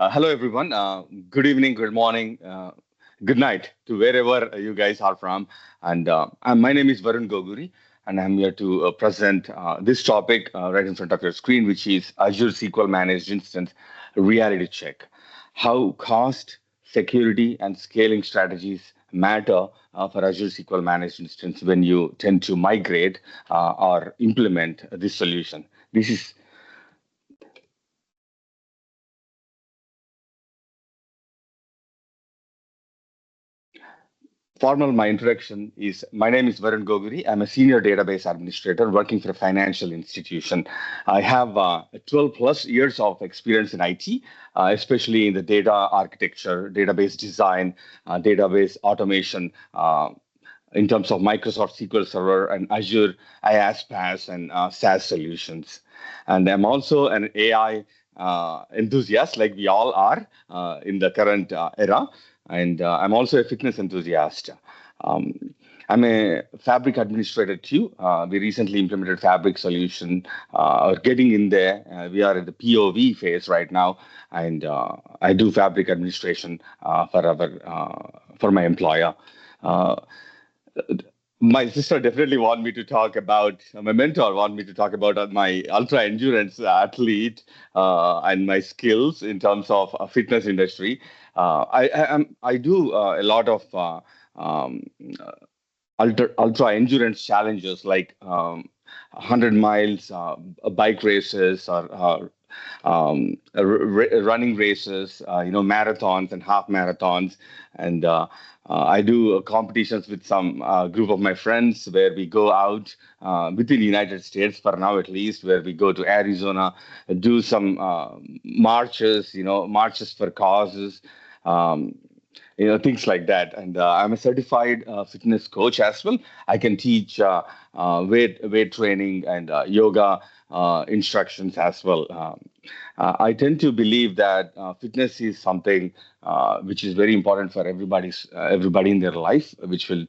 Hello, everyone. Good evening, good morning, good night to wherever you guys are from. And my name is Varun Goguri, and I'm here to present this topic right in front of your screen, which is Azure SQL Managed Instance Reality Check. How cost, security, and scaling strategies matter for Azure SQL Managed Instance when you tend to migrate or implement this solution. This is Formal, my introduction is my name is Varun Goguri. I'm a senior database administrator working for a financial institution. I have 12 plus years of experience in IT, especially in the data architecture, database design, database automation, in terms of Microsoft SQL Server and Azure IaaS, PaaS, and SaaS solutions. And I'm also an AI enthusiast, like we all are in the current era. And I'm also a fitness enthusiast. Um, I'm a Fabric administrator too. We recently implemented Fabric solution, getting in there. We are in the POV phase right now, and I do Fabric administration for my employer. Uh, my sister definitely want me to talk about my mentor want me to talk about my ultra endurance athlete and my skills in terms of fitness industry. I do a lot of um, ultra endurance challenges like 100 miles bike races or running races, marathons and half marathons. And I do competitions with some group of my friends where we go out within the United States for now at least, where we go to Arizona, do some marches, marches for causes. Um, Things like that. And I'm a certified fitness coach as well. I can teach weight training and yoga instructions as well. I tend to believe that fitness is something which is very important for everybody in their life, which will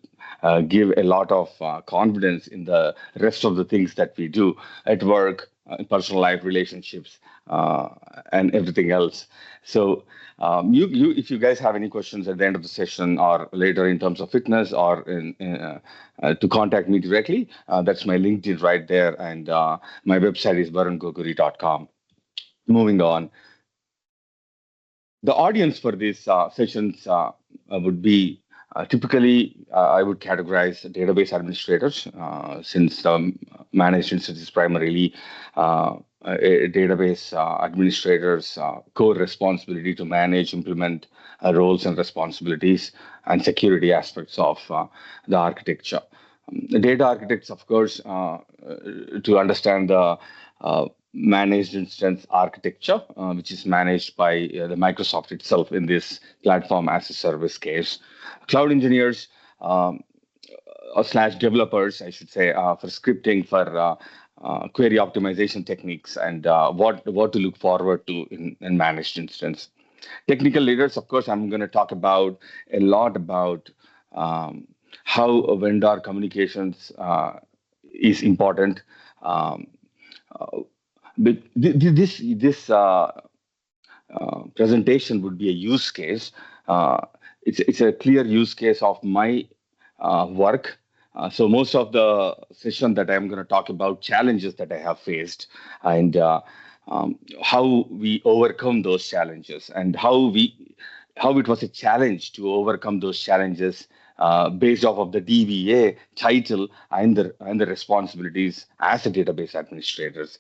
give a lot of confidence in the rest of the things that we do at work, in personal life, relationships, and everything else. So, if you guys have any questions at the end of the session or later in terms of fitness or to contact me directly, that's my LinkedIn right there, and my website is varungoguri.com. Moving on, the audience for these sessions would be typically I would categorize database administrators since managed instance is primarily a database administrators core responsibility to manage, implement roles and responsibilities and security aspects of the architecture. The data architects, of course, to understand the managed instance architecture, which is managed by the Microsoft itself in this platform as a service case. Cloud engineers or slash developers, I should say, for scripting, for query optimization techniques, and what to look forward to in managed instance. Technical leaders, of course, I'm going to talk about a lot about how vendor communications is important. Um, but this presentation would be a use case. It's a clear use case of my work. So most of the session that I'm going to talk about challenges that I have faced and how we overcome those challenges and how it was a challenge to overcome those challenges based off of the DBA title and the responsibilities as a database administrators.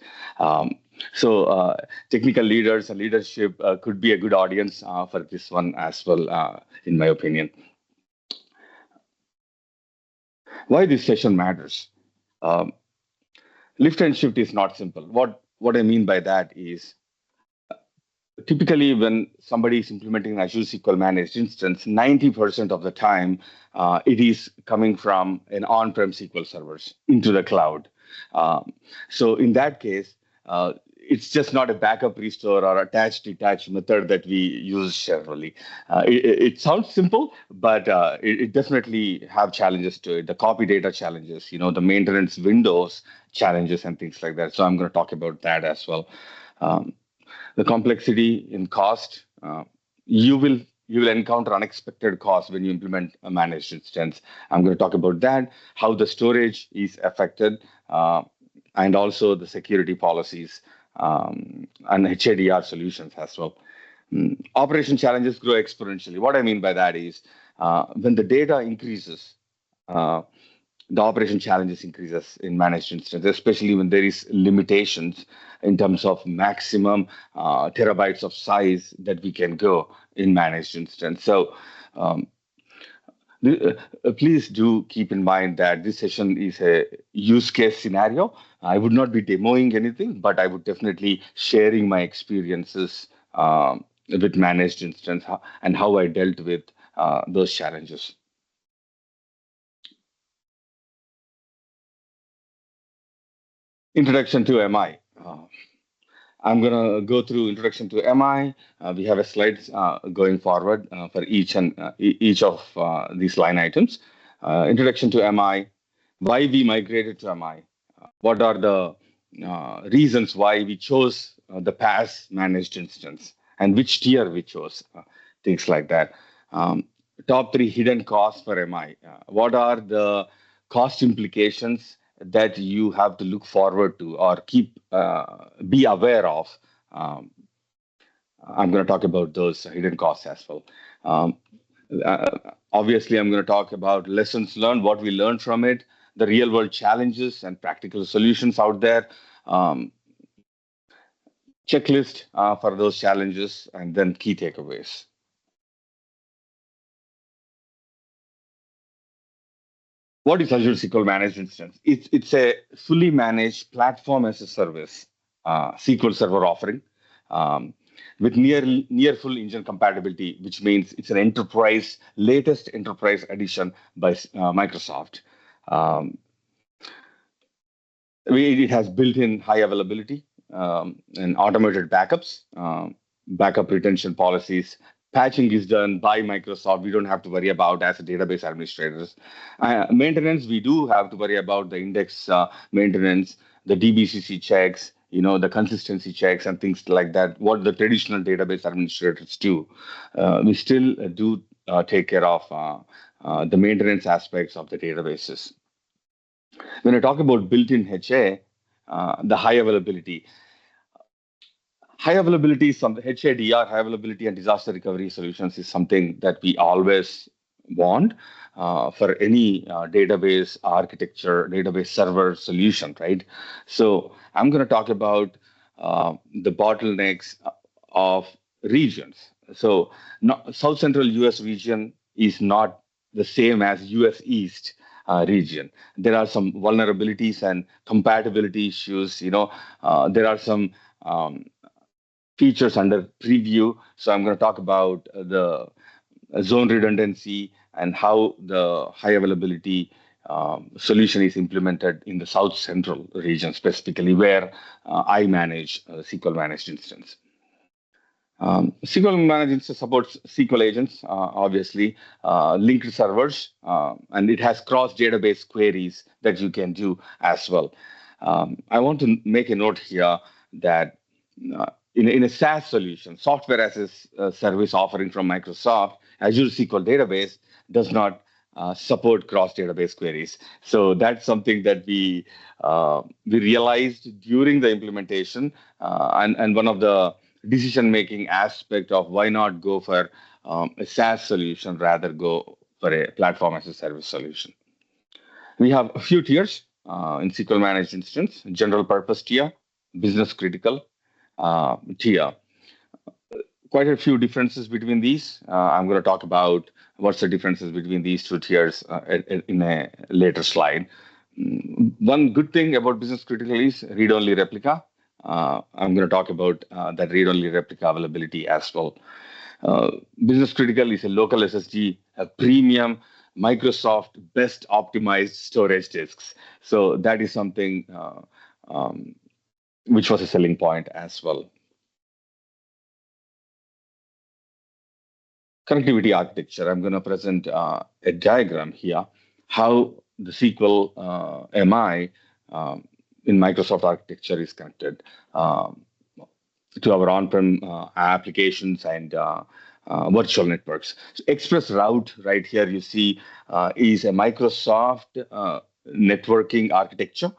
So technical leaders and leadership could be a good audience for this one as well, in my opinion. Why this session matters? Um, Lift and shift is not simple. What I mean by that is typically when somebody is implementing an Azure SQL managed instance, 90% of the time it is coming from an on-prem SQL servers into the cloud. So in that case, it's just not a backup restore or attach detach method that we use generally. It sounds simple, but it definitely have challenges to it. The copy data challenges, the maintenance windows challenges and things like that. So I'm going to talk about that as well. Um, the complexity in cost, uh, you will you will encounter unexpected costs when you implement a managed instance. I'm going to talk about that, how the storage is affected, and also the security policies and HADR solutions as well. Operation challenges grow exponentially. What I mean by that is when the data increases, uh, the operation challenges increases in managed instance, especially when there is limitations in terms of maximum terabytes of size that we can go in managed instance. So um, please do keep in mind that this session is a use case scenario. I would not be demoing anything, but I would definitely sharing my experiences with managed instance and how I dealt with those challenges. Introduction to MI. I'm going to go through introduction to MI. We have a slide going forward for each of these line items. Introduction to MI, why we migrated to MI, what are the reasons why we chose the PaaS managed instance, and which tier we chose, things like that. Um, Top three hidden costs for MI. What are the cost implications that you have to look forward to or keep be aware of? Um, I'm going to talk about those hidden costs as well. Um, Obviously, I'm going to talk about lessons learned, what we learned from it, the real world challenges and practical solutions out there, um, checklist for those challenges, and then key takeaways. What is Azure SQL Managed Instance? It's a fully managed platform as a service SQL Server offering um, with near full engine compatibility, which means it's an latest enterprise edition by Microsoft. Um, it has built-in high availability and automated backups, backup retention policies. Patching is done by Microsoft. We don't have to worry about as a database administrators. Maintenance, we do have to worry about the index maintenance, the DBCC checks, the consistency checks and things like that. What the traditional database administrators do, we still do take care of the maintenance aspects of the databases. When I talk about built-in HA, the high availability is some HADR, high availability and disaster recovery solutions is something that we always want for any database architecture, database server solution, right? So I'm going to talk about the bottlenecks of regions. So South Central US region is not the same as US East region. There are some vulnerabilities and compatibility issues. There are some features under preview. So I'm going to talk about the zone redundancy and how the high availability solution is implemented in the South Central region, specifically where I manage SQL managed instance. SQL Managed Instance supports SQL agents, obviously, linked servers, and it has cross database queries that you can do as well. I want to make a note here that in a SaaS solution, software as a service offering from Microsoft, Azure SQL Database does not support cross database queries. So that's something that we realized during the implementation, and one of the decision making aspect of why not go for a SaaS solution, rather go for a platform as a service solution. We have a few tiers in SQL Managed Instance: general purpose tier, business critical tier. Quite a few differences between these. I'm going to talk about what's the differences between these two tiers in a later slide. One good thing about business critical is read-only replica. I'm going to talk about that read-only replica availability as well. Business critical is a local SSD, a premium Microsoft best optimized storage disks. So that is something which was a selling point as well. Connectivity architecture. I'm going to present a diagram here, how the SQL MI in Microsoft architecture is connected. to our on-prem applications and virtual networks. So Express Route right here you see is a Microsoft networking architecture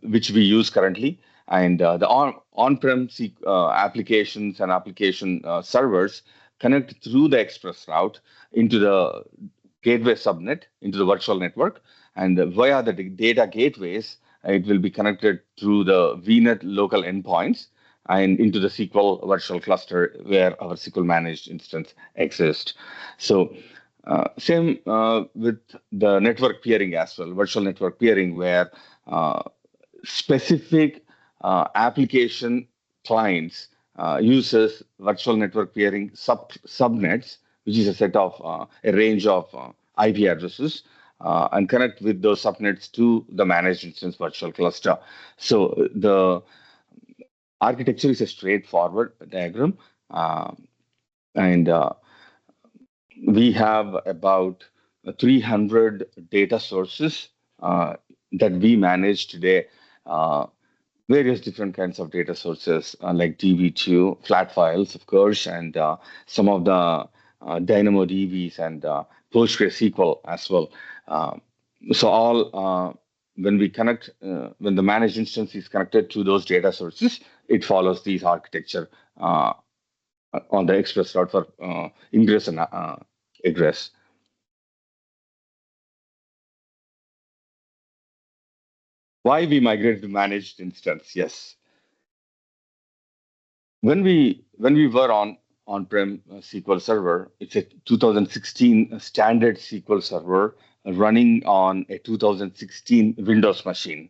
which we use currently, and the on-prem applications and application servers connect through the Express Route into the gateway subnet into the virtual network, and via the data gateways, it will be connected through the VNet local endpoints and into the SQL virtual cluster where our SQL managed instance exists. So, same with the network peering as well, virtual network peering, where specific application clients uses virtual network peering subnets, which is a set of a range of IP addresses, and connect with those subnets to the managed instance virtual cluster. So the architecture is a straightforward diagram, and we have about 300 data sources that we manage today. Various different kinds of data sources like DB2, flat files, of course, and some of the DynamoDBs and PostgreSQL as well. So all when we connect, when the managed instance is connected to those data sources, it follows these architecture on the express route for ingress and egress. Why we migrated to managed instance? Yes, when we were on-prem SQL Server, it's a 2016 standard SQL Server running on a 2016 Windows machine.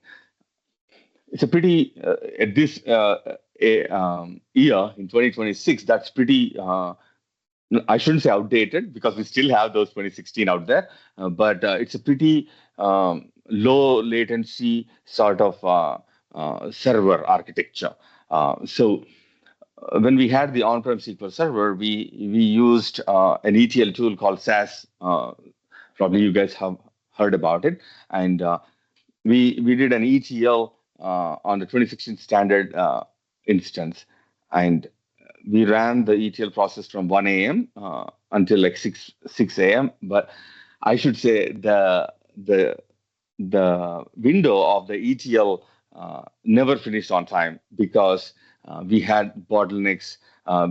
It's a pretty at this year in 2026. That's pretty. I shouldn't say outdated because we still have those 2016 out there, but it's a pretty low latency sort of server architecture. So when we had the on-prem SQL Server, we used an ETL tool called SAS. Probably you guys have heard about it, and we did an ETL on the 2016 standard instance, and we ran the ETL process from 1 a.m. Until like 6 a.m. But I should say the window of the ETL never finished on time because we had bottlenecks.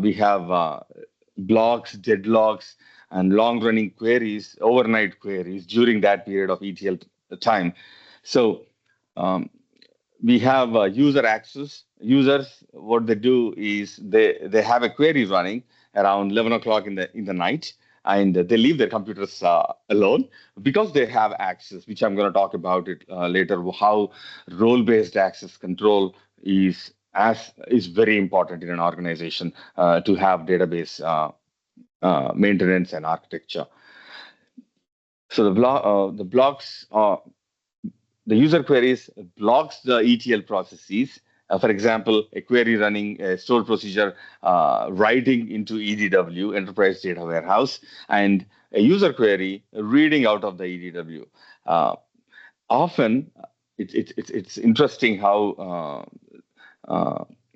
We have blocks, deadlocks, and long-running queries, overnight queries during that period of ETL time. So we have user access. Users, what they do is they have a query running around 11 o'clock in the night, and they leave their computers alone because they have access, which I'm going to talk about it later. How role-based access control is very important in an organization to have database maintenance and architecture. So the blocks the user queries blocks the ETL processes. For example, a query running a stored procedure writing into EDW, Enterprise Data Warehouse, and a user query reading out of the EDW. Often, it's interesting how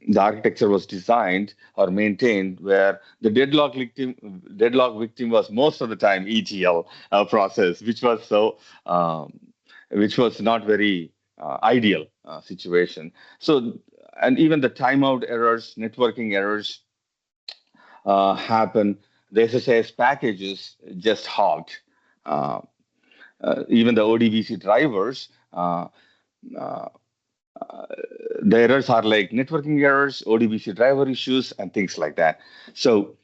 the architecture was designed or maintained, where the deadlock victim was most of the time ETL process, which was not very ideal situation. So, and even the timeout errors, networking errors happen. The SSIS packages just halt. Even the ODBC drivers, the errors are like networking errors, ODBC driver issues, and things like that. So,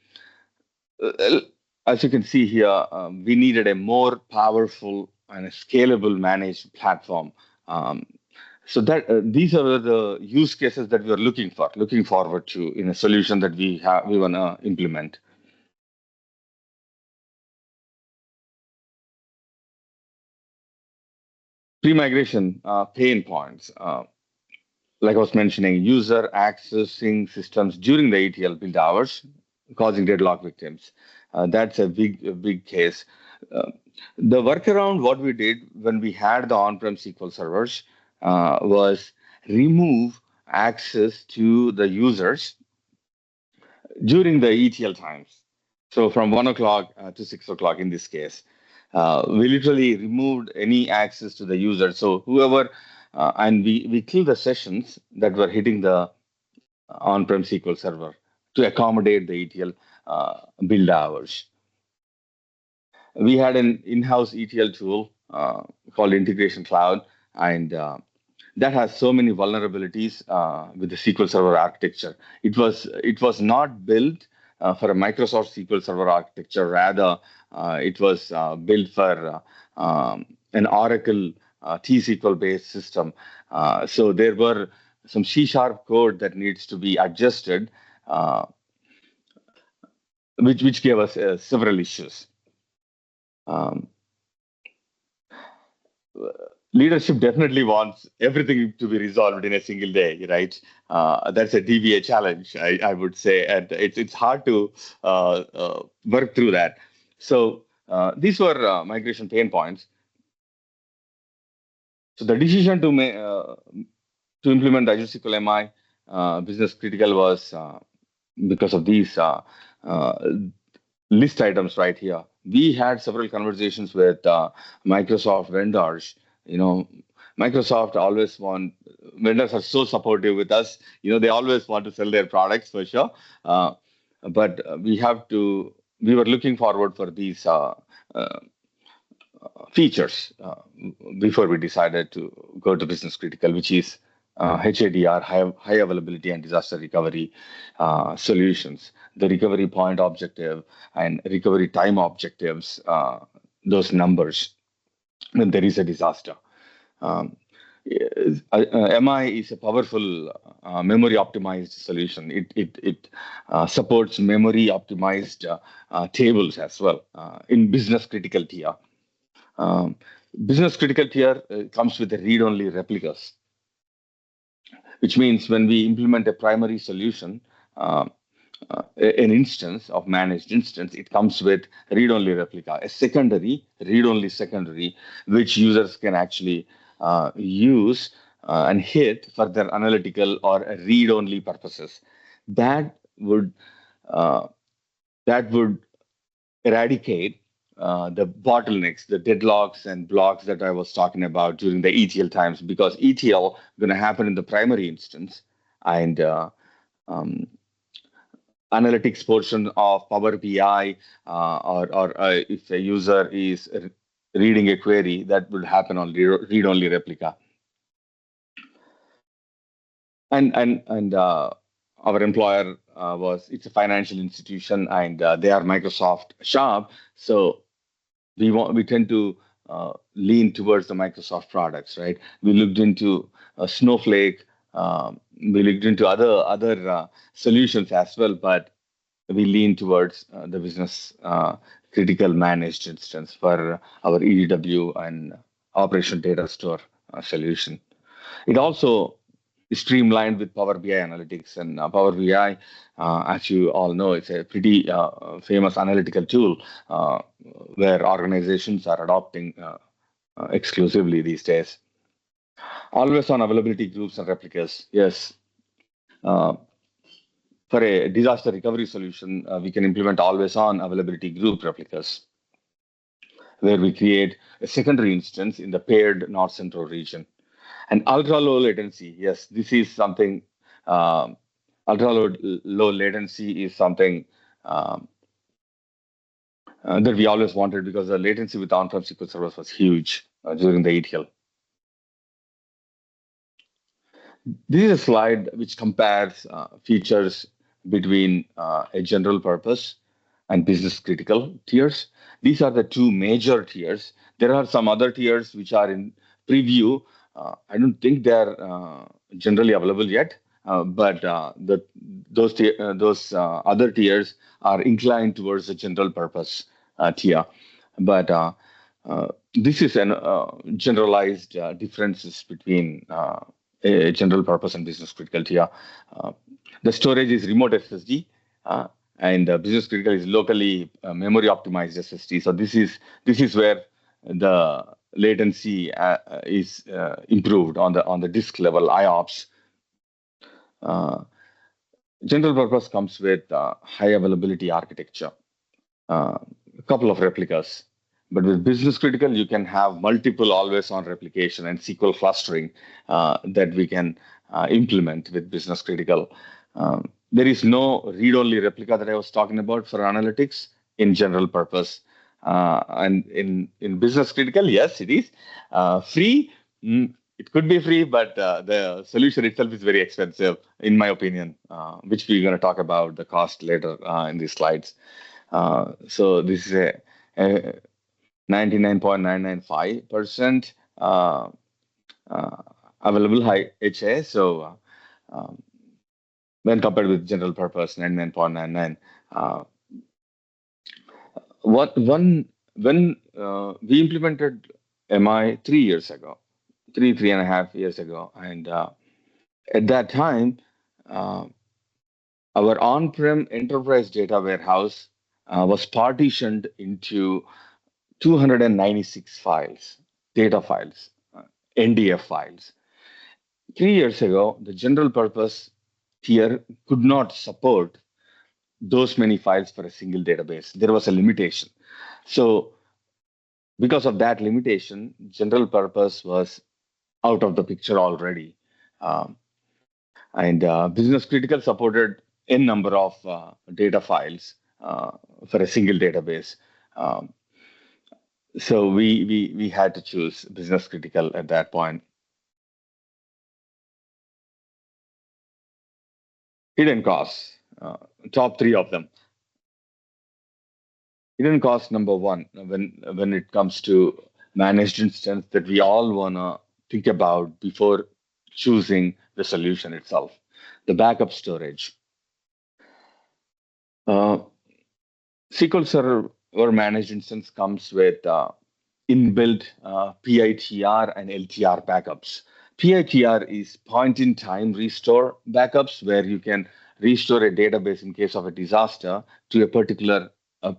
as you can see here, we needed a more powerful and a scalable managed platform. So that these are the use cases that we are looking forward to in a solution that we want to implement. Pre-migration pain points. Like I was mentioning, user accessing systems during the ETL build hours, causing deadlock victims. That's a big case. Uh, the workaround, what we did when we had the on-prem SQL servers, was remove access to the users during the ETL times. So from 1 o'clock to 6 o'clock in this case, we literally removed any access to the user. So whoever, and we killed the sessions that were hitting the on-prem SQL Server to accommodate the ETL build hours. We had an in-house ETL tool called Integration Cloud, and that has so many vulnerabilities with the SQL Server architecture. It was not built for a Microsoft SQL Server architecture. Rather, it was built for an Oracle T-SQL based system. So there were some C# code that needs to be adjusted, uh, which gave us several issues. Um, Leadership definitely wants everything to be resolved in a single day, right? That's a DBA challenge, I would say, and it's hard to work through that. So these were migration pain points. So the decision to implement Azure SQL MI business critical was because of these uh, list items right here. We had several conversations with Microsoft vendors. You know, Microsoft always want vendors are so supportive with us. You know, they always want to sell their products for sure. But we were looking forward for these uh, features before we decided to go to business critical, which is HADR, high availability and disaster recovery solutions, the recovery point objective and recovery time objectives, those numbers when there is a disaster. Um, MI is a powerful memory optimized solution. It supports memory optimized tables as well in business critical tier. Um, Business critical tier comes with a read-only replicas, which means when we implement a primary solution, uh, an instance of managed instance, it comes with read-only replica, a secondary, read-only secondary, which users can actually use and hit for their analytical or read-only purposes. That would uh, that would eradicate the bottlenecks, the deadlocks and blocks that I was talking about during the ETL times, because ETL going to happen in the primary instance, and um, analytics portion of Power BI, or if a user is reading a query, that would happen on read-only replica. And our employer was it's a financial institution, and they are Microsoft shop, so we tend to lean towards the Microsoft products, right? We looked into Snowflake, we looked into other solutions as well, but we lean towards the business critical managed instance for our EDW and Operation Data Store solution. It also is streamlined with Power BI analytics, and Power BI, as you all know, it's a pretty famous analytical tool where organizations are adopting exclusively these days. Always on availability groups and replicas. Yes. Uh, for a disaster recovery solution, we can implement always on availability group replicas, where we create a secondary instance in the paired north central region. And ultra low latency, yes, this is something. Ultra low latency is something that we always wanted, because the latency with on-prem SQL servers was huge during the ETL. This is a slide which compares features between a general purpose and business critical tiers. These are the two major tiers. There are some other tiers which are in preview. I don't think they're generally available yet, but those other tiers are inclined towards the general purpose tier. But this is an generalized differences between a general purpose and business critical tier. Uh, the storage is remote SSD, and business critical is locally memory optimized SSD. So this is where the latency is improved on the disk level IOPS. Uh, General purpose comes with high availability architecture, a couple of replicas. But with business critical, you can have multiple always on replication and SQL clustering that we can implement with business critical. There is no read only replica that I was talking about for analytics in general purpose. And in business critical, yes, it is free. It could be free, but the solution itself is very expensive, in my opinion, which we're going to talk about the cost later in these slides. So this is a 99.995% uh, available high HA. So when compared with general purpose 99.99, what one when we implemented MI 3 years ago, three and a half years ago, and at that time, uh, our on-prem enterprise data warehouse was partitioned into 296 files, data files, NDF files. 3 years ago, the general purpose tier could not support those many files for a single database. There was a limitation. So, because of that limitation, general purpose was out of the picture already. Um, and business critical supported n number of data files for a single database. Um, so we had to choose business critical at that point. Hidden costs, top three of them. Hidden cost number one, when it comes to managed instance that we all wanna think about before choosing the solution itself, the backup storage. Uh, SQL Server managed instance comes with inbuilt PITR and LTR backups. PITR is point in time restore backups where you can restore a database in case of a disaster to a particular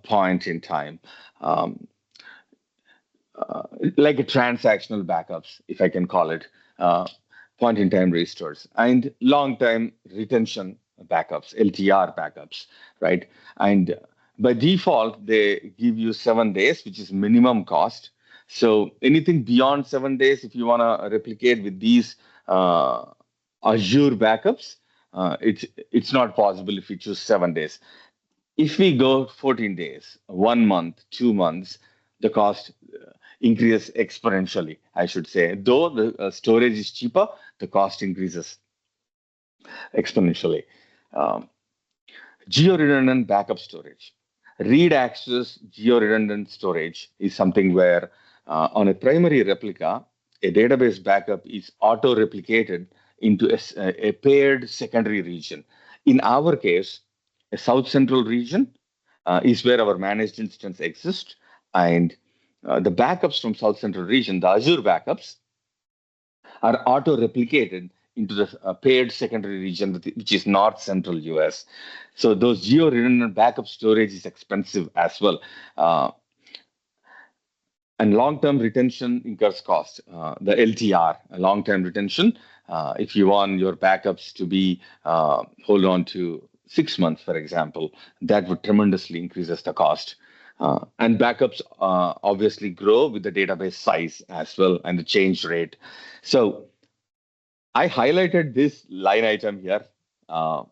point in time. Um, like a transactional backups, if I can call it, uh, point in time restores, and long time retention backups, LTR backups, right? And by default, they give you 7 days, which is minimum cost. So anything beyond 7 days, if you want to replicate with these uh, Azure backups, it's not possible if you choose 7 days. If we go 14 days, 1 month, 2 months, the cost increases exponentially, I should say. Though the storage is cheaper, the cost increases exponentially. Um, Geo-redundant backup storage. Read access geo-redundant storage is something where on a primary replica, a database backup is auto-replicated into a paired secondary region. In our case, a south central region is where our managed instance exists, and the backups from south central region, the Azure backups, are auto-replicated into the paired secondary region, which is north central US. So those geo-redundant backup storage is expensive as well. And long-term retention incurs cost. The LTR, long-term retention, if you want your backups to be hold on to 6 months, for example, that would tremendously increases the cost. And backups obviously grow with the database size as well and the change rate. So I highlighted this line item here, uh,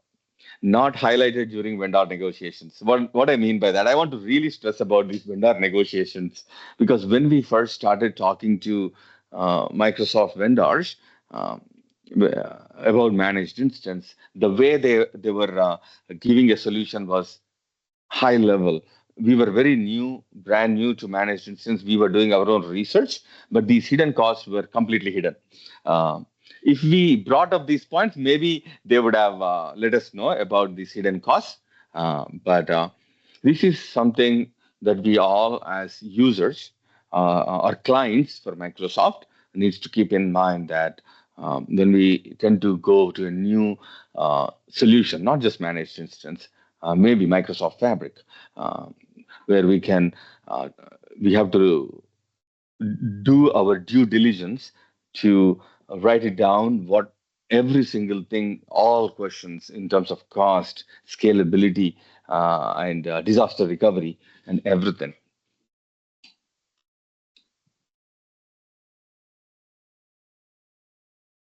not highlighted during vendor negotiations. What I mean by that, I want to really stress about these vendor negotiations because when we first started talking to Microsoft vendors about managed instance, the way they were giving a solution was high level. We were very new, brand new to managed instance. We were doing our own research, but these hidden costs were completely hidden. Uh, if we brought up these points, maybe they would have let us know about these hidden costs. But this is something that we all, as users or clients for Microsoft, needs to keep in mind that when we tend to go to a new solution, not just managed instance, maybe Microsoft Fabric, uh, where uh, we have to do our due diligence to write it down. every single thing, all questions in terms of cost, scalability, and disaster recovery, and everything.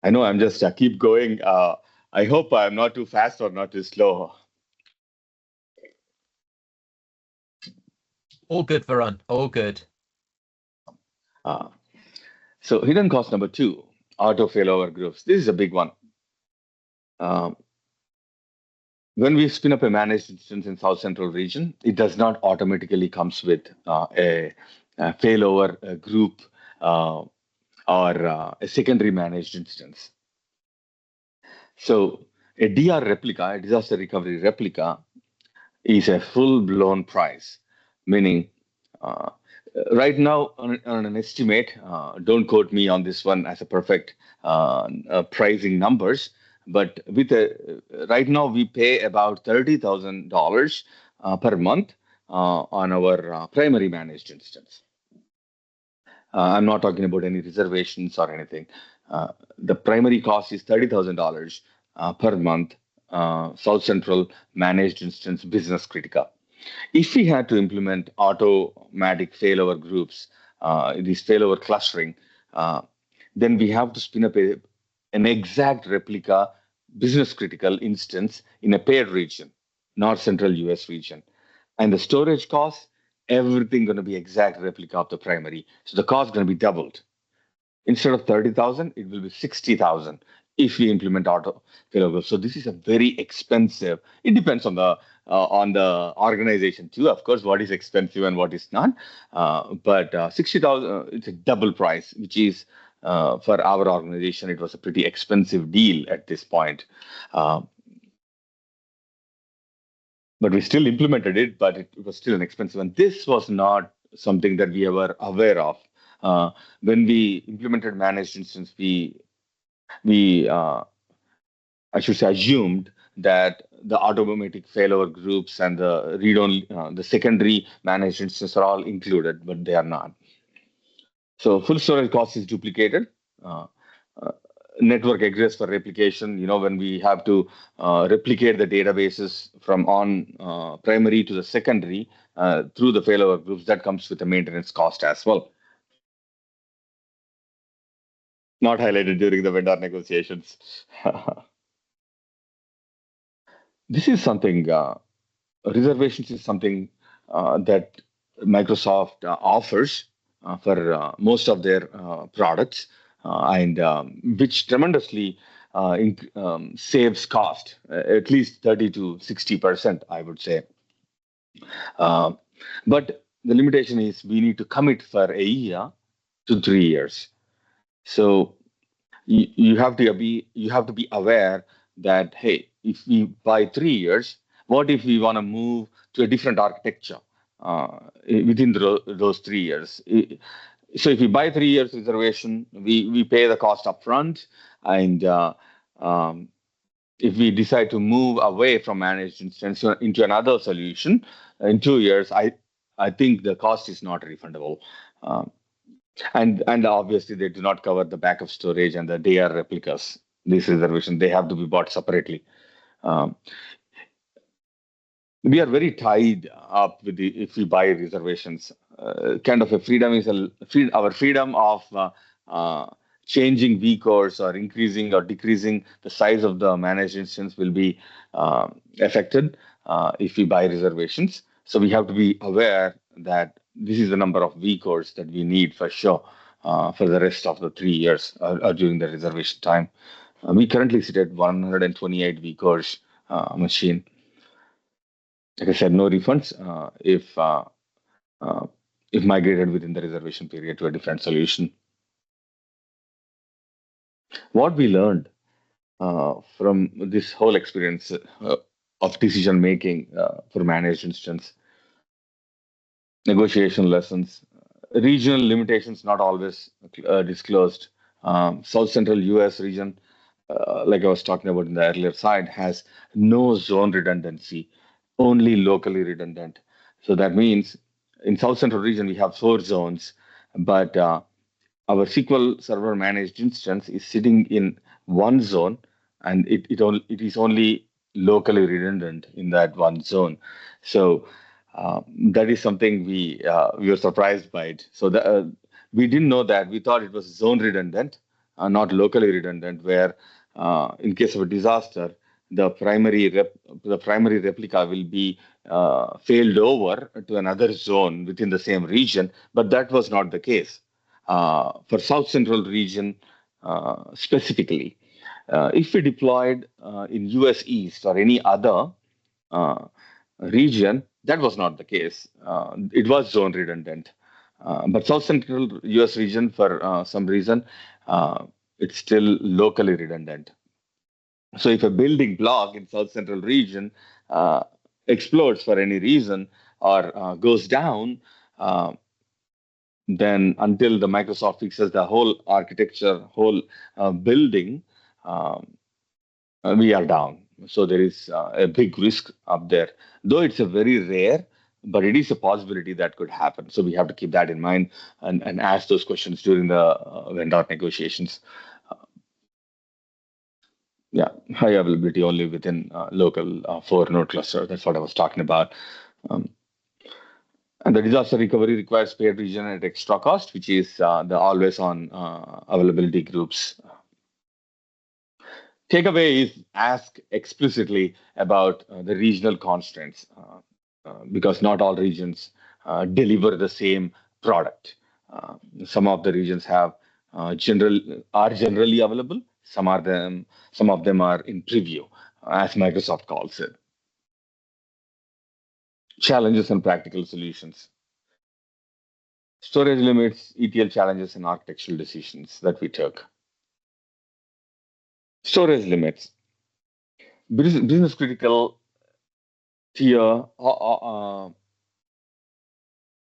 I know I'm just keep going. I hope I'm not too fast or not too slow. All good, Varun. All good. Uh, so hidden cost number two, auto failover groups. This is a big one. Um, when we spin up a managed instance in South Central region, it does not automatically comes with a failover group uh, or a secondary managed instance. So a DR replica, a disaster recovery replica, is a full-blown price, meaning uh, right now on an estimate, don't quote me on this one as a perfect pricing numbers, but with a right now we pay about $30,000 per month on our primary managed instance. I'm not talking about any reservations or anything. Uh, the primary cost is $30,000 per month, South Central managed instance business critical. If we had to implement automatic failover groups, this failover clustering, uh, then we have to spin up an exact replica business critical instance in a paired region, North Central US region. And the storage cost, everything going to be exact replica of the primary. So the cost going to be doubled. Instead of 30,000, it will be 60,000 if we implement auto failover. So this is a very expensive. It depends on the organization too, of course, what is expensive and what is not. But 60,000, it's a double price, which is for our organization, it was a pretty expensive deal at this point. Uh, but we still implemented it, but it was still an expensive one. This was not something that we were aware of. When we implemented managed instance, we I should say assumed that the automatic failover groups and the read only the secondary managed instances are all included, but they are not. So full storage cost is duplicated. Uh, uh, Network egress for replication. When we have to replicate the databases from on primary to the secondary through the failover groups, that comes with a maintenance cost as well. Not highlighted during the vendor negotiations. This is something. Reservations is something that Microsoft offers for most of their products, and which tremendously saves cost, at least 30 to 60%, I would say. Uh, but the limitation is we need to commit for a year to 3 years. So you have to be aware that, hey, if we buy 3 years, what if we want to move to a different architecture within those 3 years? So if we buy 3 years reservation, we pay the cost upfront, and um, if we decide to move away from managed instance into another solution in 2 years, I think the cost is not refundable. Um, and obviously they do not cover the backup storage and the DR replicas. These reservations, they have to be bought separately. Um, we are very tied up with the if we buy reservations. Kind of a freedom is our freedom of changing vCores or increasing or decreasing the size of the managed instance will be affected if we buy reservations. So we have to be aware that this is the number of vCores that we need for sure for the rest of the 3 years or during the reservation time. We currently sit at 128 vCores machine. Like I said, no refunds uh, if migrated within the reservation period to a different solution. What we learned from this whole experience of decision making for managed instance, negotiation lessons, regional limitations not always disclosed. South Central US region, like I was talking about in the earlier side, has no zone redundancy, only locally redundant. So that means in South Central region we have 4 zones, but our SQL Server managed instance is sitting in one zone, and it is only locally redundant in that one zone. So that is something we were surprised by it. So we didn't know that. We thought it was zone redundant, not locally redundant, where in case of a disaster, the primary replica will be failed over to another zone within the same region. But that was not the case for South Central region specifically. If we deployed in US East or any other uh, region, that was not the case. It was zone redundant. But South Central US region, for some reason, it's still locally redundant. So if a building block in South Central region uh, explodes for any reason or goes down, uh, then until the Microsoft fixes the whole architecture, whole building, um, we are down. So there is a big risk up there, though it's a very rare, but it is a possibility that could happen. So we have to keep that in mind and ask those questions during the vendor negotiations. Yeah, high availability only within local four node cluster. That's what I was talking about. Um, and the disaster recovery requires paid region at extra cost, which is the always on availability groups. Takeaway is ask explicitly about the regional constraints because not all regions deliver the same product. Uh, some of the regions have are generally available. Some of them are in preview, as Microsoft calls it. Challenges and practical solutions. Storage limits, ETL challenges, and architectural decisions that we took. Storage limits. Business critical tier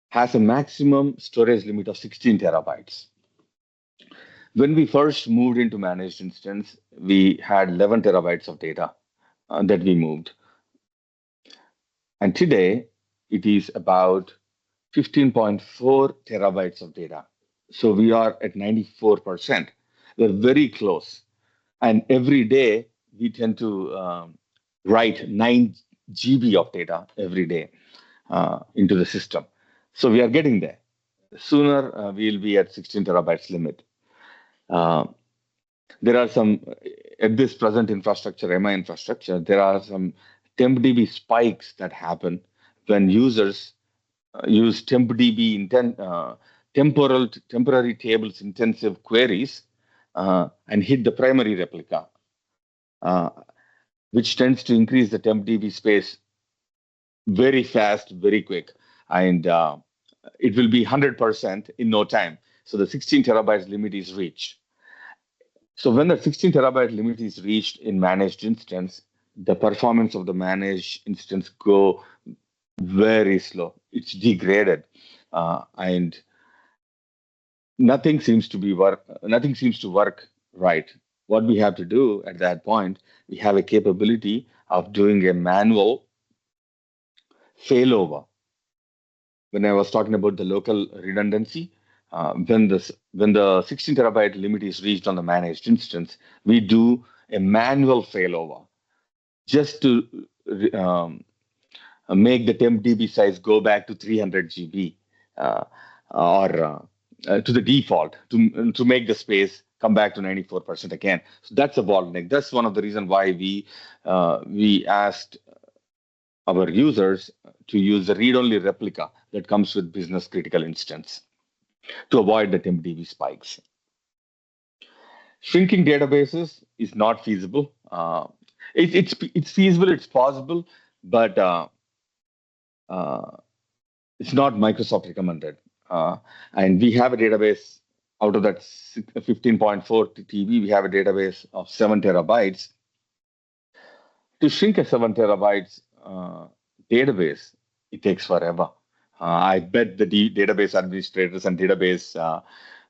has a maximum storage limit of 16 terabytes. When we first moved into managed instance, we had 11 terabytes of data that we moved. And today, it is about 15.4 terabytes of data. So we are at 94%. We're very close. And every day, we tend to write 9 GB of data every day into the system. So we are getting there. Sooner, we'll be at 16 terabytes limit. Uh, there are some, at this present infrastructure, MI infrastructure, there are some TempDB spikes that happen when users use TempDB temporary tables intensive queries and hit the primary replica, uh, which tends to increase the TempDB space very fast, very quick, and it will be 100% in no time. So the 16 terabytes limit is reached. So when the 16 terabyte limit is reached in managed instance, the performance of the managed instance go very slow. It's degraded, and nothing seems to work right. What we have to do at that point, we have a capability of doing a manual failover. When I was talking about the local redundancy, when the 16 terabyte limit is reached on the managed instance, we do a manual failover just to um, make the temp DB size go back to 300 GB or to the default to make the space come back to 94% again. So that's a bottleneck. That's one of the reasons why we asked our users to use the read-only replica that comes with business critical instance to avoid the temp DB spikes. Shrinking databases is not feasible. It's feasible, it's possible, but uh, it's not Microsoft recommended. And we have a database out of that 15.4 TB, we have a database of 7 terabytes. To shrink a 7 terabytes database, it takes forever. I bet the database administrators and database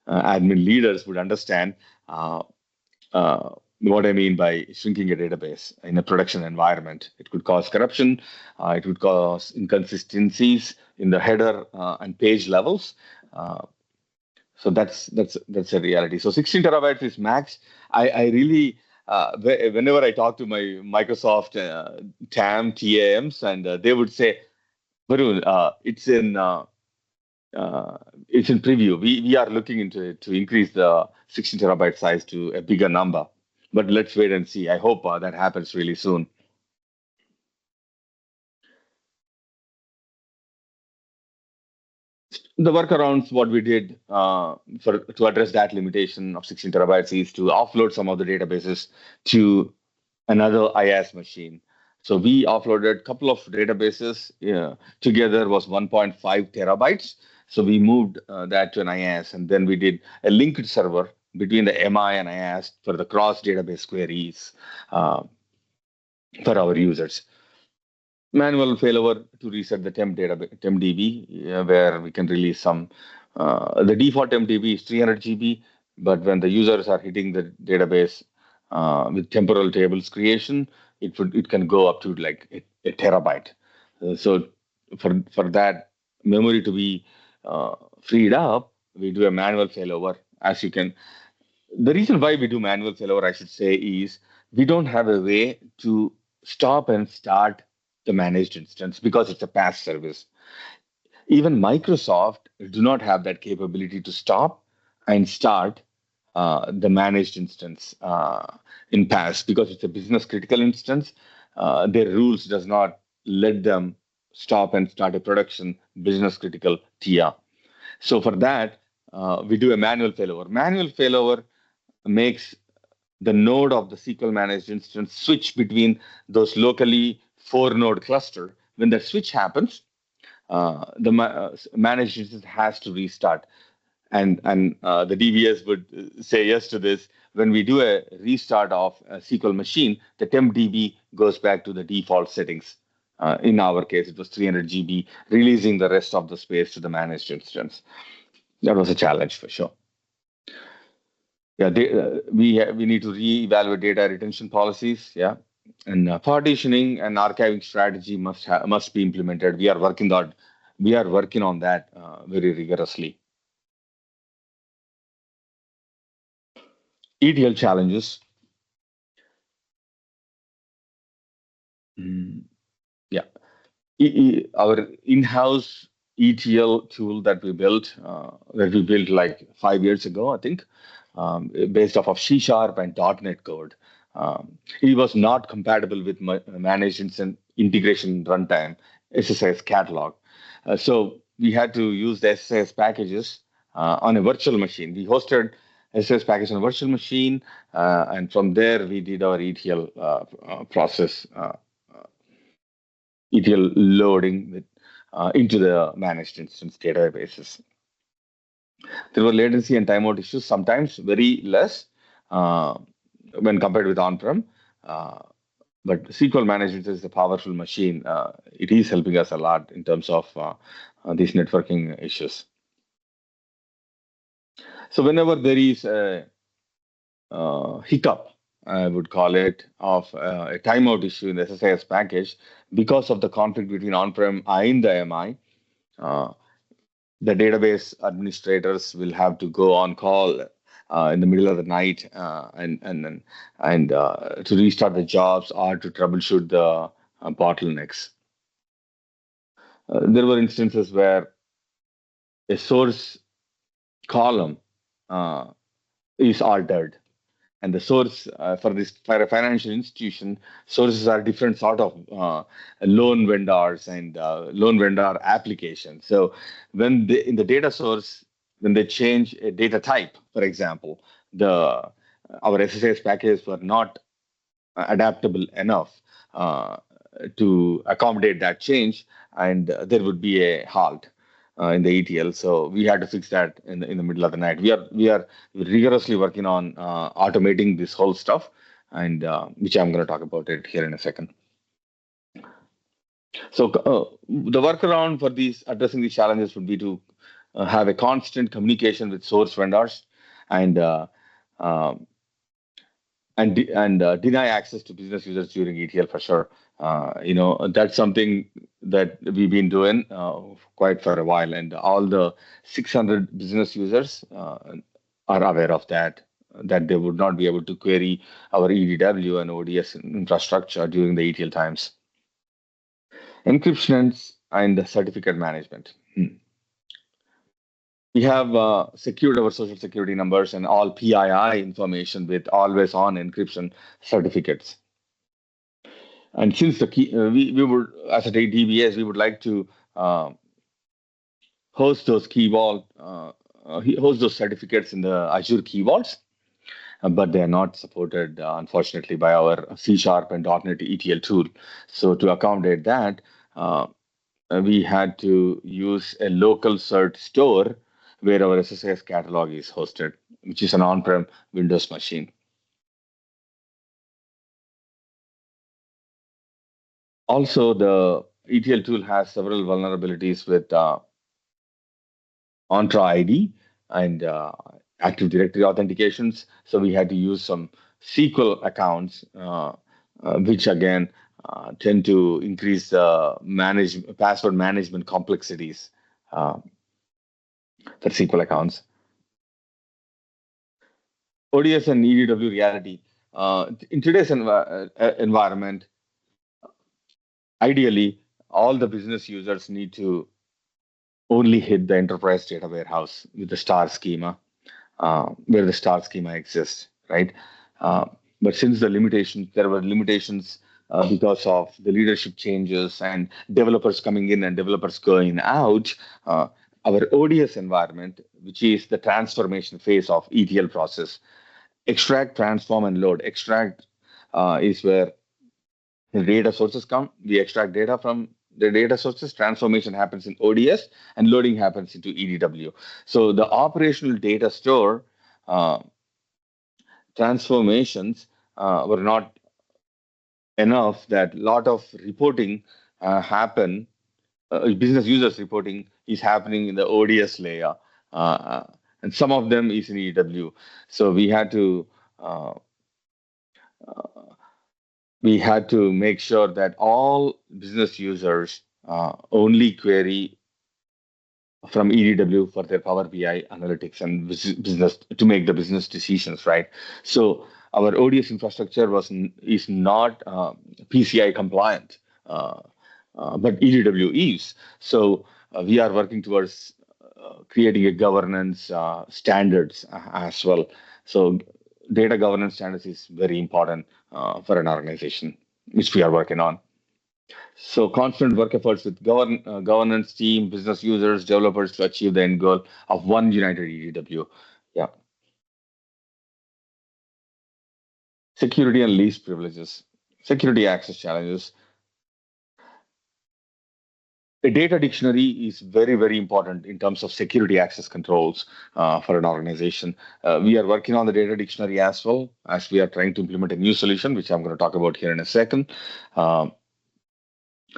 admin leaders would understand what I mean by shrinking a database in a production environment. It could cause corruption, it would cause inconsistencies in the header and page levels. So that's a reality. So 16 terabytes is max. I really whenever I talk to my Microsoft TAMs, and they would say, Varun, it's in preview. We are looking into it to increase the 16 terabyte size to a bigger number. But let's wait and see. I hope that happens really soon. The workarounds, what we did for to address that limitation of 16 terabytes is to offload some of the databases to another IaaS machine. So we offloaded a couple of databases. Together was 1.5 terabytes. So we moved that to an IaaS, and then we did a linked server between the MI and IaaS for the cross database queries uh, for our users. Manual failover to reset the temp DB, where we can release some. The default temp DB is 300 GB, but when the users are hitting the database with temporal tables creation, it can go up to like a terabyte. So for that memory to be freed up, we do a manual failover. As you can, the reason why we do manual failover, I should say, is we don't have a way to stop and start the managed instance because it's a PaaS service. Even Microsoft do not have that capability to stop and start the managed instance in PaaS because it's a business critical instance. Their rules does not let them stop and start a production business critical TIA. So for that, we do a manual failover. Manual failover makes the node of the SQL managed instance switch between those locally four node cluster. When that switch happens, the managed instance has to restart. And the DBS would say yes to this. When we do a restart of a SQL machine, the temp DB goes back to the default settings. In our case, it was 300 GB, releasing the rest of the space to the managed instance. That was a challenge for sure. Yeah, we need to reevaluate data retention policies. Yeah, and partitioning and archiving strategy must be implemented. We are working on that very rigorously. ETL challenges. Mm, yeah, our in-house ETL tool that we built like 5 years ago, I think, based off of C Sharp and .NET code. It was not compatible with managed integration runtime SSIS catalog. So we had to use the SSIS packages on a virtual machine. We hosted SSIS package on a virtual machine, and from there we did our ETL process, ETL loading into the managed instance databases. There were latency and timeout issues, sometimes very less uh, when compared with on-prem. Uh, but SQL management is a powerful machine. It is helping us a lot in terms of these networking issues. So whenever there is a hiccup, I would call it, of a timeout issue in the SSIS package because of the conflict between on-prem and the MI, uh, the database administrators will have to go on call in the middle of the night and to restart the jobs or to troubleshoot the bottlenecks. There were instances where a source column uh, is altered, and the source for a financial institution, sources are different sort of loan vendors and loan vendor applications. So in the data source, when they change a data type, for example, the our SSIS packages were not adaptable enough uh, to accommodate that change, and there would be a halt in the ETL. So we had to fix that in the middle of the night. We are rigorously working on automating this whole stuff, and which I'm going to talk about it here in a second. So the workaround for these addressing these challenges would be to have a constant communication with source vendors and um, deny access to business users during ETL for sure. That's something that we've been doing quite for a while, and all the 600 business users are aware of that. that they would not be able to query our EDW and ODS infrastructure during the ETL times. Encryption and certificate management. We have secured our social security numbers and all PII information with always on encryption certificates. And since the key, we would, as a DBS, we would like to uh, host those host those certificates in the Azure key vaults, but they are not supported, unfortunately, by our C# and .NET ETL tool. So to accommodate that, we had to use a local cert store where our SSIS catalog is hosted, which is an on-prem Windows machine. Also, the ETL tool has several vulnerabilities with Entra ID and Active Directory authentications. So we had to use some SQL accounts, which again tend to increase password management complexities uh, for SQL accounts. ODS and EDW reality. In today's environment, ideally, all the business users need to only hit the enterprise data warehouse with the star schema, where the star schema exists, right? Uh, but since there were limitations because of the leadership changes and developers coming in and developers going out, our ODS environment, which is the transformation phase of ETL process, extract, transform, and load. Extract is where the data sources come. We extract data from the data sources. Transformation happens in ODS, and loading happens into EDW. So the operational data store transformations were not enough. That lot of reporting happen. Business users reporting is happening in the ODS layer, uh, and some of them is in EDW. So uh, we had to make sure that all business users only query from EDW for their Power BI analytics and business to make the business decisions, right? So our ODS infrastructure is not PCI compliant, but EDW is. So we are working towards creating a governance standards as well. So data governance standards is very important for an organization, which we are working on. So constant work efforts with governance team, business users, developers to achieve the end goal of one united EDW. Yeah. Security and least privileges. Security access challenges. A data dictionary is very, very important in terms of security access controls for an organization. We are working on the data dictionary as well as we are trying to implement a new solution, which I'm going to talk about here in a second.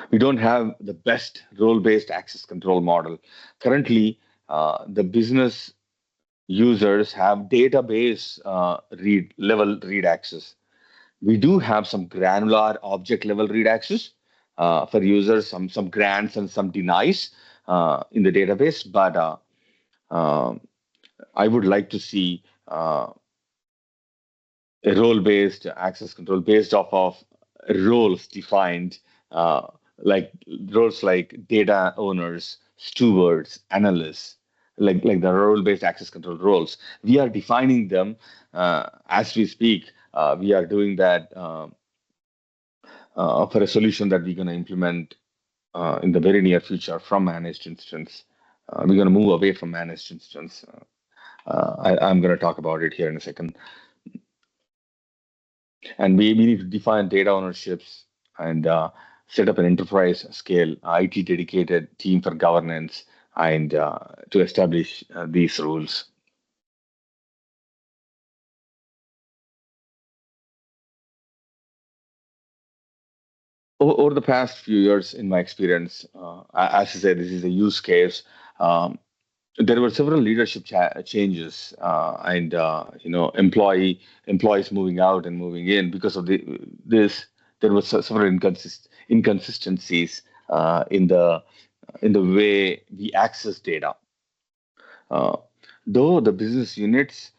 We don't have the best role-based access control model. Currently, the business users have database read access. We do have some granular object level read access for users, some grants and some denies in the database, but uh, I would like to see a role-based access control based off of roles defined, uh, like roles like data owners, stewards, analysts, like the role-based access control roles. We are defining them as we speak. We are doing that for a solution that we're going to implement in the very near future from managed instance. We're going to move away from managed instance. I'm going to talk about it here in a second. And we need to define data ownerships and set up an enterprise scale IT dedicated team for governance and to establish these rules. Over the past few years, in my experience, as I said, this is a use case. There were several leadership changes and employees moving out and moving in because of this. There was several inconsistencies in the way we access data. Uh, though the business units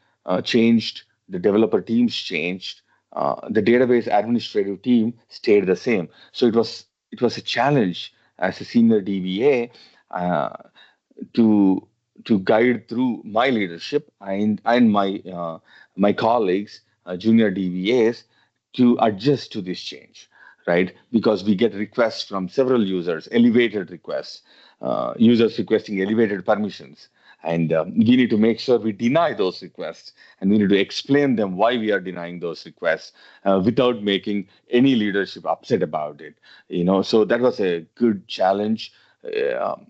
changed the developer teams changed, the database administrative team stayed the same. So it was a challenge as a senior DBA to to guide through my leadership and my colleagues, junior DBAs, to adjust to this change, right? Because we get requests from several users, elevated requests, users requesting elevated permissions. And we need to make sure we deny those requests, and we need to explain them why we are denying those requests without making any leadership upset about it. So that was a good challenge. Um,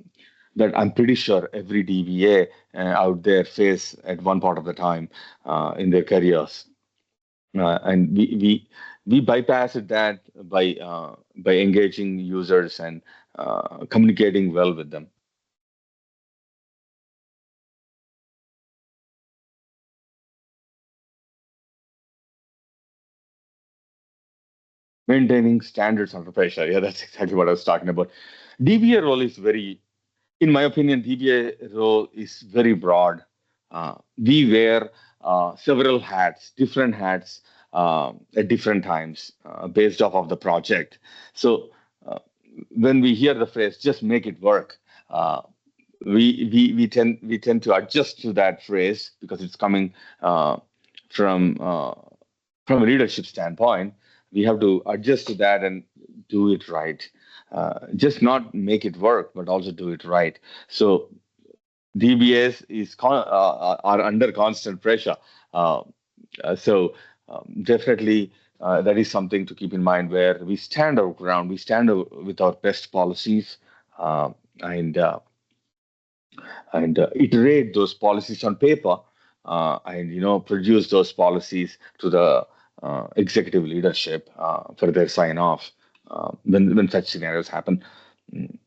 that I'm pretty sure every DBA out there face at one part of the time in their careers. And we bypassed that by engaging users and communicating well with them. Maintaining standards under pressure. Yeah, that's exactly what I was talking about. DBA role is very, in my opinion, DBA role is very broad. We wear several hats, different hats at different times based off of the project. So uh, when we hear the phrase "just make it work," uh, we tend to adjust to that phrase because it's coming from from a leadership standpoint. We have to adjust to that and do it right. Just not make it work, but also do it right. So DBS are under constant pressure. Uh, definitely that is something to keep in mind where we stand our ground. We stand with our best policies uh, and iterate those policies on paper and produce those policies to the executive leadership for their sign off when such scenarios happen. Mm.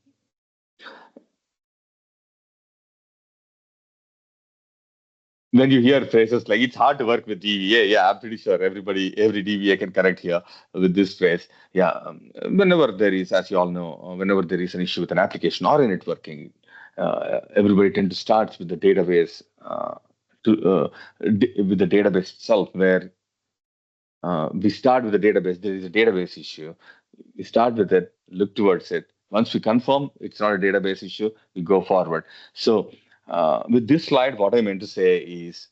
When you hear phrases like "it's hard to work with DVA," yeah, I'm pretty sure every DVA can connect here with this phrase. Yeah, whenever there is, as you all know, whenever there is an issue with an application or a networking, everybody tend to start with the database with the database itself, where we start with the database. There is a database issue. We start with it, look towards it. Once we confirm it's not a database issue, we go forward. So, with this slide, what I meant to say is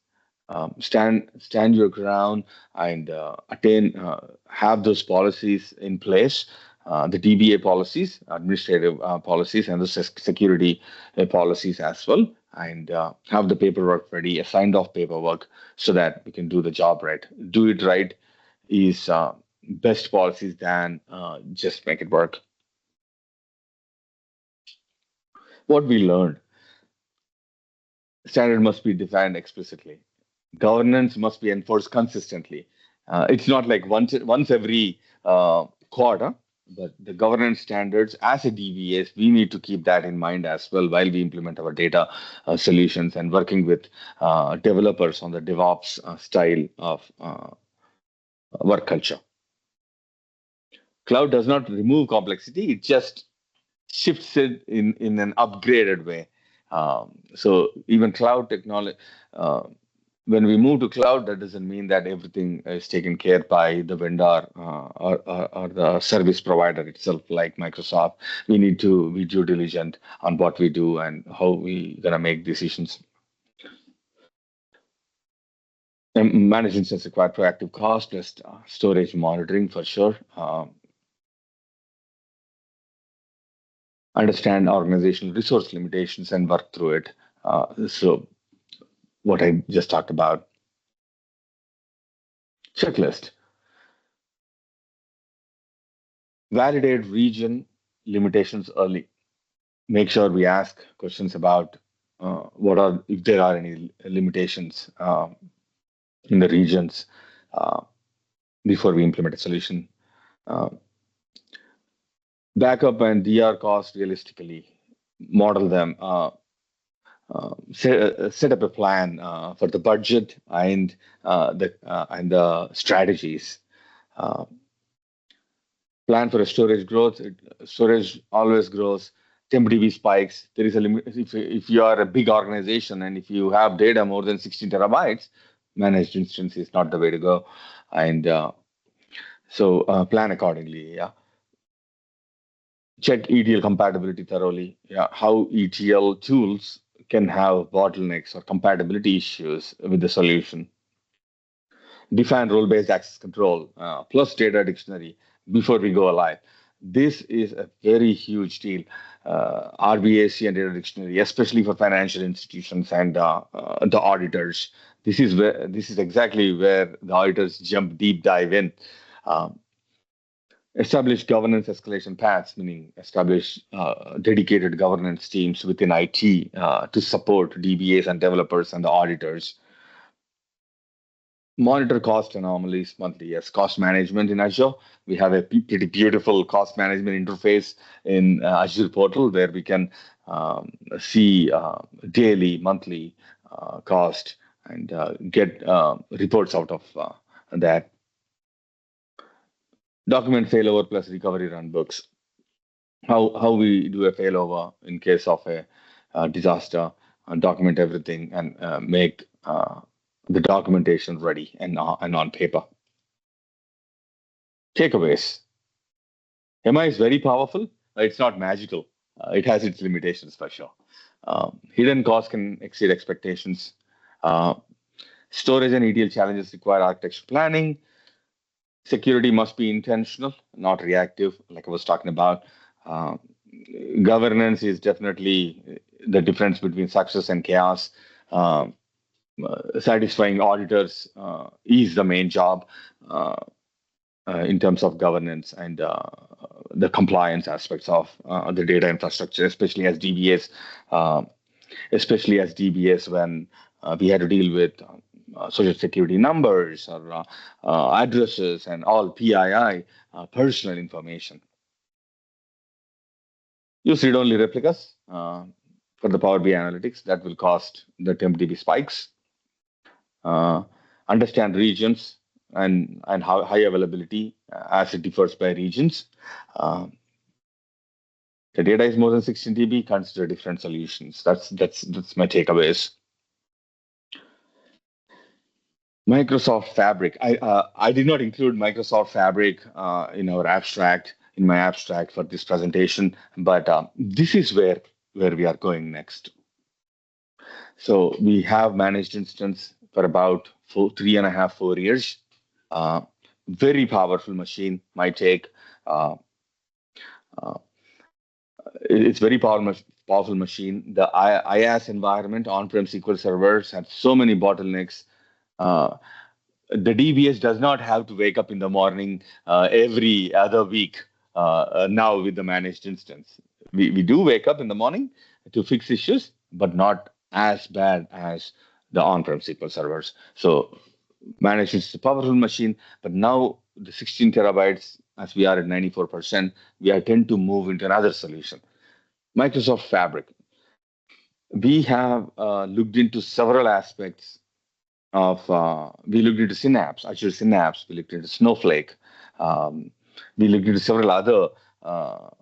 stand your ground and have those policies in place. The DBA policies, administrative policies, and the security policies as well, and have the paperwork ready, a signed off paperwork, so that we can do the job right. Do it right is best policies than just make it work. What we learned: standard must be defined explicitly. Governance must be enforced consistently. It's not like once every quarter, but the governance standards as a DBS, we need to keep that in mind as well while we implement our data solutions and working with developers on the DevOps style of work culture. Cloud does not remove complexity; it just shifts it in an upgraded way. So even cloud technology, when we move to cloud, that doesn't mean that everything is taken care by the vendor or the service provider itself, like Microsoft. We need to be due diligent on what we do and how we gonna make decisions. And managed instance require proactive cost plus storage monitoring for sure. Understand organizational resource limitations and work through it. So what I just talked about. Checklist: validate region limitations early. Make sure we ask questions about what are, if there are any limitations in the regions uh, before we implement a solution. Uh, Backup and DR cost realistically, model them. Set up a plan for the budget and the strategies. Uh, Plan for a storage growth. Storage always grows. TempDB spikes. There is a limit. If you are a big organization and if you have data more than 16 terabytes, managed instance is not the way to go. And plan accordingly. Yeah. Check ETL compatibility thoroughly. Yeah. How ETL tools can have bottlenecks or compatibility issues with the solution. Define role-based access control plus data dictionary before we go live. This is a very huge deal. RBAC and data dictionary, especially for financial institutions and the auditors. This is exactly where the auditors jump deep dive in. Um, Establish governance escalation paths, meaning establish dedicated governance teams within IT to support DBAs and developers and the auditors. Monitor cost anomalies monthly. Yes, cost management in Azure. We have a pretty beautiful cost management interface in Azure portal where we can see daily, monthly cost and get reports out of that. Document failover plus recovery runbooks. How we do a failover in case of a disaster, document everything and make the documentation ready and on paper. Takeaways. MI is very powerful. It's not magical. It has its limitations for sure. Hidden costs can exceed expectations. Uh, Storage and ETL challenges require architecture planning. Security must be intentional, not reactive, like I was talking about. Uh, Governance is definitely the difference between success and chaos. Uh, Satisfying auditors is the main job. In terms of governance and the compliance aspects of the data infrastructure, uh, especially as DBS when we had to deal with social security numbers or addresses and all PII, personal information. Use read-only replicas for the Power BI analytics that will cost the TempDB spikes. uh, Understand regions and how high availability as it differs by regions. Uh, the data is more than 16 TB. Consider different solutions. That's my takeaways. Microsoft Fabric. I did not include Microsoft Fabric in my abstract for this presentation, but this is where we are going next. So we have managed instance for about 3.5, 4 years. Very powerful machine. Might take uh, it's very powerful machine. The IaaS environment, on-prem SQL servers, have so many bottlenecks. Uh, the DBS does not have to wake up in the morning every other week now with the managed instance. We do wake up in the morning to fix issues, but not as bad as the on-prem SQL servers. So managed is a powerful machine, but now the 16 terabytes, as we are at 94%, we are tend to move into another solution. Microsoft Fabric. We have looked into several aspects we looked into Synapse, Azure Synapse, we looked into Snowflake, um, we looked into several other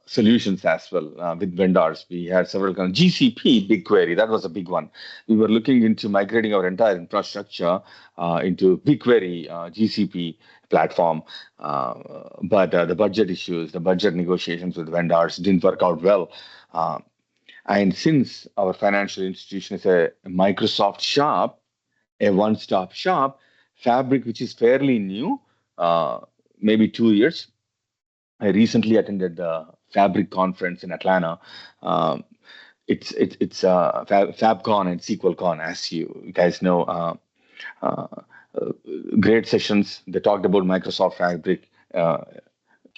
solutions as well with vendors. We had several kind of GCP, BigQuery, that was a big one. We were looking into migrating our entire infrastructure into BigQuery, GCP platform, but the budget issues, the budget negotiations with vendors didn't work out well. And since our financial institution is a Microsoft shop, a one-stop shop, Fabric, which is fairly new, maybe 2 years. I recently attended the Fabric conference in Atlanta. Um, it's FabCon and SQLCon, as you guys know. Uh, Great sessions. They talked about Microsoft Fabric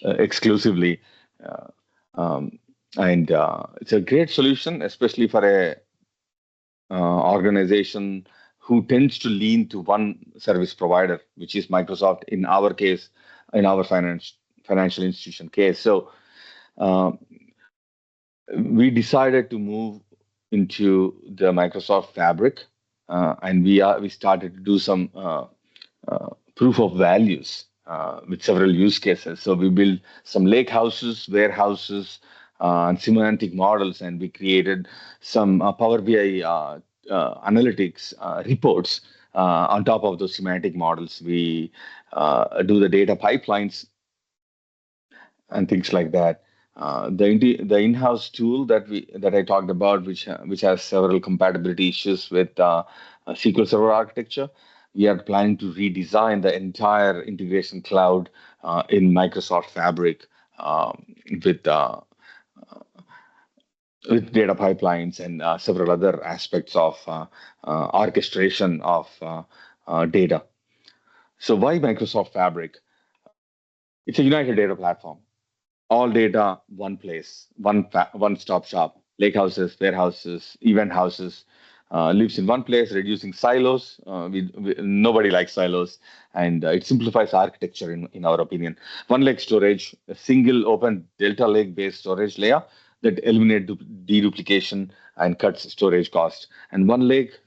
exclusively, uh, um, and it's a great solution, especially for a organization who tends to lean to one service provider, which is Microsoft in our case, in our financial institution case. So uh, we decided to move into the Microsoft Fabric, and we started to do some proof of values with several use cases. So we built some lake houses, warehouses, and semantic models, and we created some Power BI analytics reports On top of those semantic models, we do the data pipelines and things like that. The in-house tool that I talked about, which has several compatibility issues with SQL Server architecture, we are planning to redesign the entire integration cloud in Microsoft Fabric with uh, with data pipelines and several other aspects of orchestration of data. So why Microsoft Fabric? It's a united data platform, all data one place, one stop shop. Lake houses, warehouses, event houses lives in one place, reducing silos. Nobody likes silos, and it simplifies architecture in our opinion. One lake storage, a single open Delta Lake based storage layer that eliminate deduplication and cuts storage cost. And one lake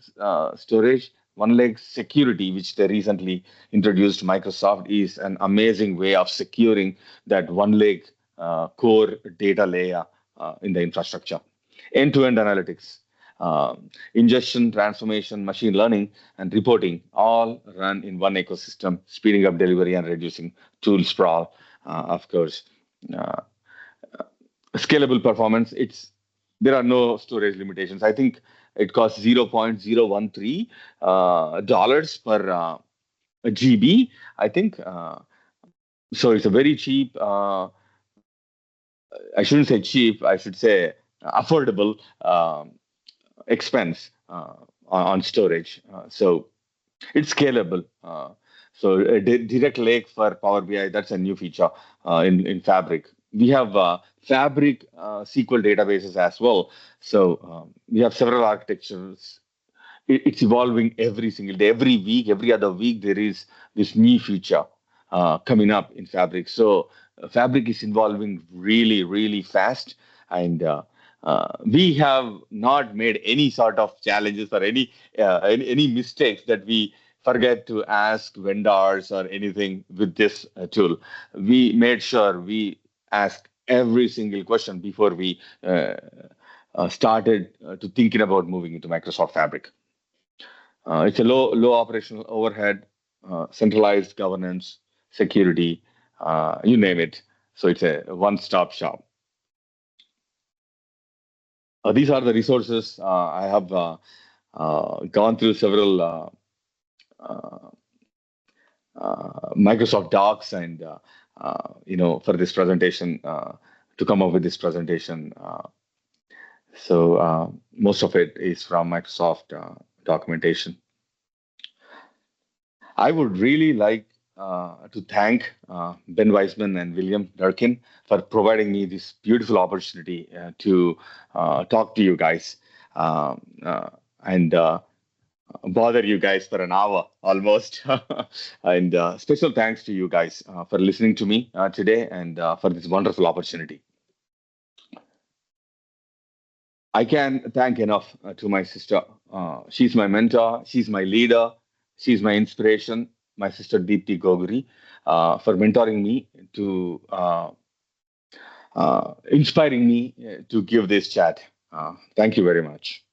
storage, one lake security, which they recently introduced, Microsoft, is an amazing way of securing that one lake core data layer in the infrastructure. End-to-end analytics, ingestion, transformation, machine learning, and reporting all run in one ecosystem, speeding up delivery and reducing tool sprawl, of course. Uh, Scalable performance, there are no storage limitations. I think it costs 0.013 dollars per GB, I think. So it's a very cheap, I shouldn't say cheap, I should say affordable expense on storage. So it's scalable. So a direct lake for Power BI, that's a new feature in Fabric. We have Fabric SQL databases as well. So we have several architectures. It's evolving every single day, every week, every other week. There is this new feature coming up in Fabric. So Fabric is evolving really, really fast, and we have not made any sort of challenges or any mistakes that we forget to ask vendors or anything with this tool. We made sure we ask every single question before we started to thinking about moving into Microsoft Fabric. It's a low operational overhead, centralized governance, security, you name it. So it's a one-stop shop. These are the resources. I have gone through several uh, Microsoft Docs and for this presentation to come up with this presentation. So most of it is from Microsoft documentation. I would really like to thank Ben Weisman and William Durkin for providing me this beautiful opportunity to talk to you guys and bother you guys for an hour almost. And special thanks to you guys for listening to me today and for this wonderful opportunity. I can thank enough to my sister. She's my mentor. She's my leader. She's my inspiration. My sister Deepti Goguri for mentoring me to inspiring me to give this chat. Thank you very much.